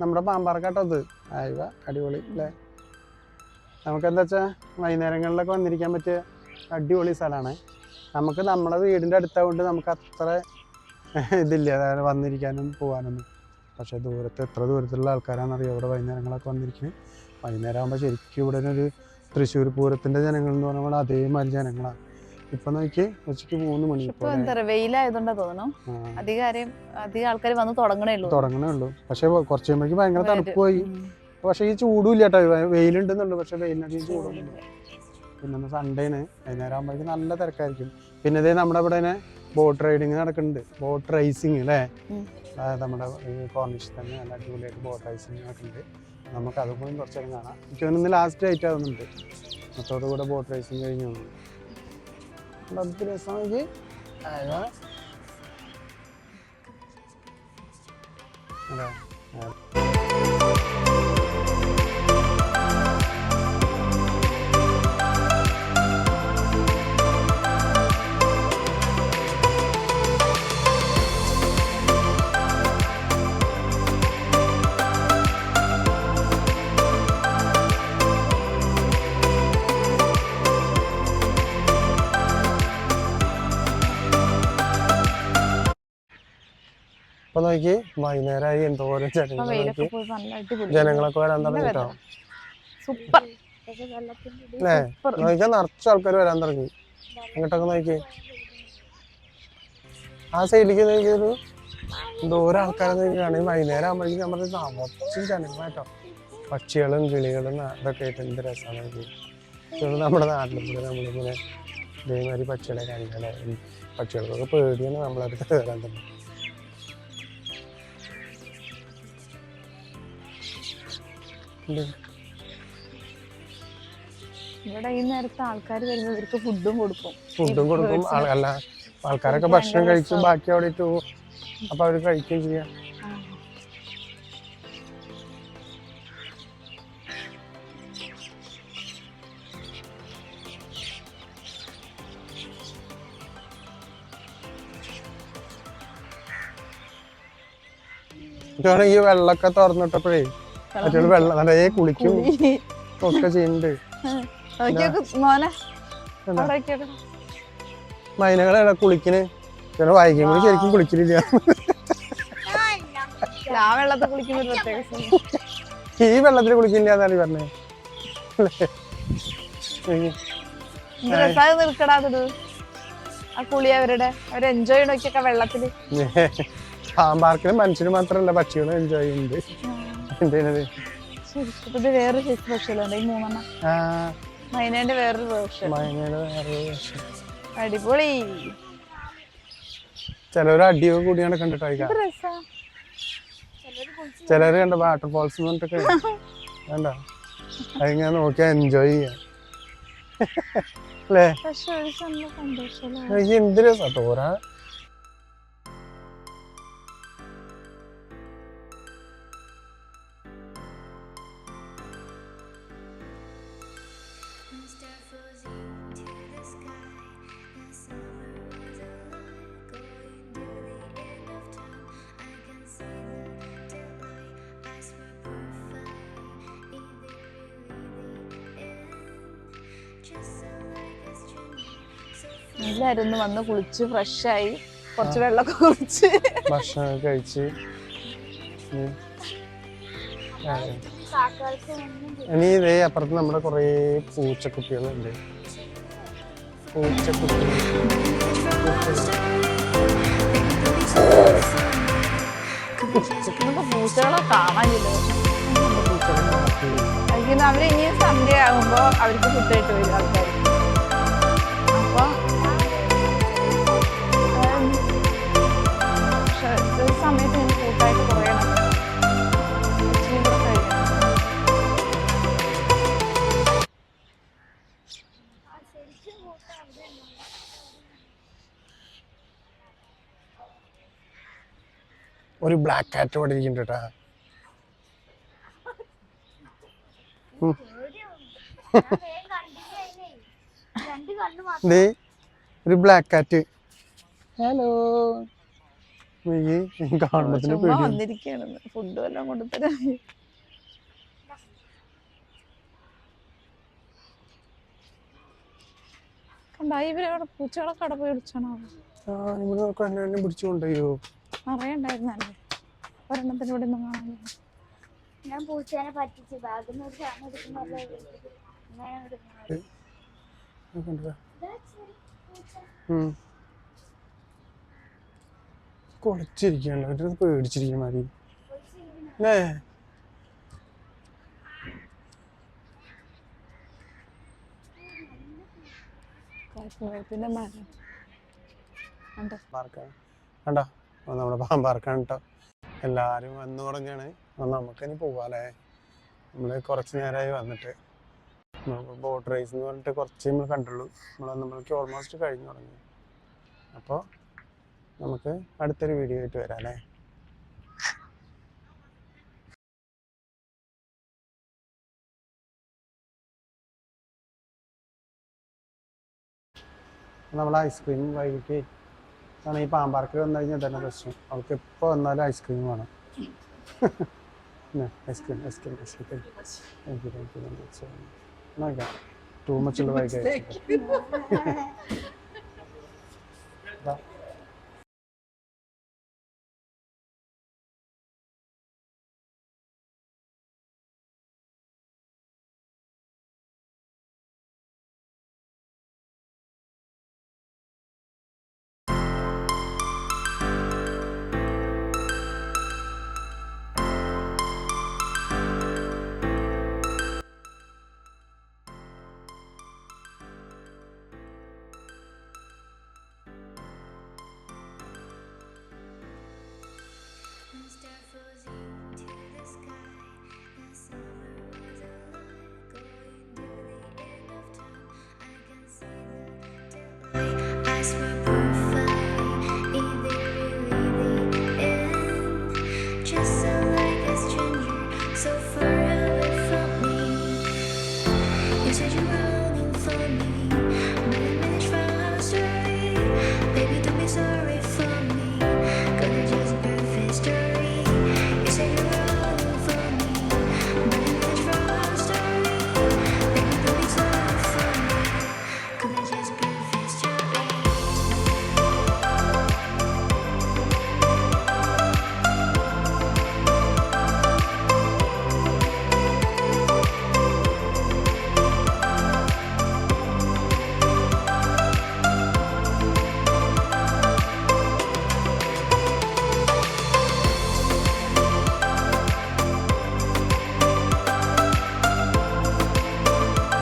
നമ്മുടെ പാമ്പാറക്കാട്ടോ അത്. ആയിവ അടിപൊളി അല്ലേ. നമുക്കെന്താ വെച്ചാൽ വൈകുന്നേരങ്ങളിലൊക്കെ വന്നിരിക്കാൻ പറ്റിയ അടിപൊളി സ്ഥലമാണ്. നമുക്ക് നമ്മുടെ വീടിൻ്റെ അടുത്താകൊണ്ട് നമുക്ക് അത്ര ഇതില്ല, അതായത് വന്നിരിക്കാനും പോകാനൊന്നും. പക്ഷേ എത്ര ദൂരത്തുള്ള ആൾക്കാരാണെന്നറിയോ ഇവിടെ വൈകുന്നേരങ്ങളൊക്കെ വന്നിരിക്കുന്നത്. വൈകുന്നേരം ആകുമ്പോൾ ശരിക്കും ഇവിടെ ഒരു തൃശ്ശൂർ പൂരത്തിൻ്റെ ജനങ്ങൾ എന്ന് പറഞ്ഞാൽ അതേമാതിരി ജനങ്ങളാണ്. ഇപ്പൊ നോക്കി ഉച്ചയ്ക്ക് 3 മണി വെയിലായതുകൊണ്ടാ തോന്നുന്നു അധികം ആൾക്കാർ വന്ന് തുടങ്ങണേ ഉള്ളൂ. പക്ഷെ കുറച്ച് കഴിയുമ്പോഴേക്ക് ഭയങ്കര തണുപ്പ് പോയി. പക്ഷെ ഈ ചൂടും ഇല്ല കേട്ടോ, വെയിലുണ്ടെന്നുള്ളൂ. പക്ഷെ വെയിലിനധികം ചൂടൊന്നുമില്ല. പിന്നെ സൺഡേന് വൈകുന്നേരം ആകുമ്പോഴേക്കും നല്ല തിരക്കായിരിക്കും. പിന്നെ ഇതേ നമ്മുടെ ഇവിടെ തന്നെ ബോട്ട് റൈഡിങ് നടക്കുന്നുണ്ട്, ബോട്ട് റൈസിങ് അല്ലേ. അതായത് നമ്മുടെ ഈ കോർണിഷിൽ തന്നെ നല്ല അടിപൊളിയായിട്ട് ബോട്ട് റൈസിങ് നടക്കുന്നുണ്ട്. നമുക്ക് അതും കൂടി കുറച്ച് നേരം കാണാം. എനിക്ക് തോന്നുന്നു ലാസ്റ്റ് ആയിട്ട് ആവുന്നുണ്ട്. മൊത്തത്തോടു കൂടെ ബോട്ട് റൈസിങ് കഴിഞ്ഞു തോന്നുന്നു. രസമാണെങ്കിൽ അതെ. ഇപ്പൊ നോക്കി വൈകുന്നേരമായി എന്തോരം ജനങ്ങളൊക്കെ വരാൻ തുടങ്ങിട്ടോ അല്ലേ. നോക്കിയാൽ നിറച്ച ആൾക്കാർ വരാൻ തുടങ്ങി. അങ്ങോട്ടൊക്കെ നോക്കി ആ സൈഡിലേക്ക് നോക്കിയൊരു എന്തോരം ആൾക്കാരെ നോക്കിയാണ്. വൈകുന്നേരം ആകുമ്പോഴേക്കും നമ്മുടെ നിറച്ചും ജനങ്ങളായിട്ടോ. പക്ഷികളും കിളികളും അതൊക്കെ ആയിട്ട് എന്ത് രസമാണ് നോക്കി. നമ്മുടെ നാട്ടിലും കൂടെ നമ്മളിങ്ങനെ ഇതേമാതിരി പക്ഷികളെ കണ്ടാലേ പക്ഷികൾക്കൊക്കെ പേടിയാണ് നമ്മളടുത്ത് വരാൻ തന്നെ. ഇവിടെ ഈ നേരത്തെ ആൾക്കാർ വരുന്നവർക്ക് ഫുഡും കൊടുക്കും. അല്ല, ആൾക്കാരൊക്കെ ഭക്ഷണം കഴിക്കും, ബാക്കി അവിടെ ഇട്ട് പോകും. അപ്പൊ അവര് കഴിക്കുകയും ചെയ്യാം. ഈ വെള്ളമൊക്കെ തുറന്നിട്ടപ്പോഴേ മറ്റുള്ള വെള്ളം നിറയെ കുളിക്കും ഒക്കെ ചെയ്യുന്നുണ്ട്. മൈനകളെ കുളിക്കണ് വൈകും കൂടി ശരിക്കും കുളിക്കലില്ല. ഈ വെള്ളത്തിൽ കുളിക്കില്ല എന്നാണ് പറഞ്ഞേ. എൻജോയ് നോക്കിയൊക്കെ വെള്ളത്തില് പാമ്പാർക്കിലും മനുഷ്യന് മാത്രമല്ല പക്ഷികളും എൻജോയ് ചെയ്യുന്നുണ്ട്. വേറൊരു മൈനേന്റെ വേറൊരു അടിപൊളി. ചിലര് അടിയൊക്കെ കൂടിയാണ് കണ്ടിട്ടോ. ചിലര് കണ്ട വാട്ടർഫോൾസ് പറഞ്ഞിട്ടൊക്കെ വേണ്ട അതിങ്ങനെ നോക്കിയാ എൻജോയ് ചെയ്യാം അല്ലേ. എന്ത് രസാ തോരാ. എല്ലാരും ഒന്ന് വന്ന് കുളിച്ച് ഫ്രഷായി കുറച്ച് വെള്ളമൊക്കെ കുടിച്ച് ഭക്ഷണം കഴിച്ച് ഇനി ഇതേ അപ്പുറത്ത് നമ്മുടെ കുറേ പൂച്ചക്കുട്ടികളുണ്ട്. പൂച്ചകളെ കാണാനില്ലോ. അവര് ഇനി സൺഡേ ആകുമ്പോ അവർക്ക് ഫുഡായിട്ട് വരും ആൾക്കാർ. അപ്പൊ സമയത്ത് ഇനി ഫുഡായിട്ട് കുറയണം. ഒരു ബ്ലാക്ക് കാറ്റ് ഇവിടെ ഇരിക്കുന്നുണ്ട് കേട്ടാ. ഒരു ബ്ലാക്ക് കാറ്റ്. ഹലോ കാണുമ്പത്തിന് ചുമ്മാ വന്നിരിക്കുകയാണ് ഫുഡും എല്ലാം കൊണ്ടുതരാൻ. കണ്ടാ ഇവരവിടെ പൂച്ചകളെ കട പോയി വിളിച്ചാണോ? പിടിച്ചുകൊണ്ടോ അറിയണ്ടായിരുന്നല്ലേ ഒരെണ്ണത്തിന് ഇവിടെ ഒന്നും കാണാൻ. ഞാൻ പൂച്ചേനെ പറ്റിച്ച് ബാഗിൽ നിന്ന് ഒരു സാധനം കൊളിച്ചിരിക്കണല്ലോ, പേടിച്ചിരിക്കണ മതി അല്ലേ? പിന്നെ മരം കണ്ടോ നമ്മുടെ പാമ്പാർക്കാണ് കേട്ടോ. എല്ലാവരും വന്നു തുടങ്ങിയാണ്. നമുക്കിനി പോവാല്ലേ? നമ്മൾ കുറച്ച് നേരമായി വന്നിട്ട്. ബോട്ട് റേസ് എന്ന് പറഞ്ഞിട്ട് കുറച്ച് നമ്മൾ കണ്ടുള്ളൂ. നമ്മൾക്ക് ഓൾമോസ്റ്റ് കഴിഞ്ഞു തുടങ്ങി. അപ്പോൾ നമുക്ക് അടുത്തൊരു വീഡിയോ ആയിട്ട് വരാം അല്ലേ? നമ്മൾ ഐസ്ക്രീം വൈകിട്ട് ആണ് ഈ പാമ്പാർക്കിൽ വന്നു കഴിഞ്ഞാൽ തന്നെ പ്രശ്നം. അവൾക്ക് എപ്പോൾ വന്നാലും ഐസ്ക്രീം വേണം. Ice cream ice cream ice cream thank you നോക്കാം. ടൂ മച്ച് ഉള്ള വൈകി As we're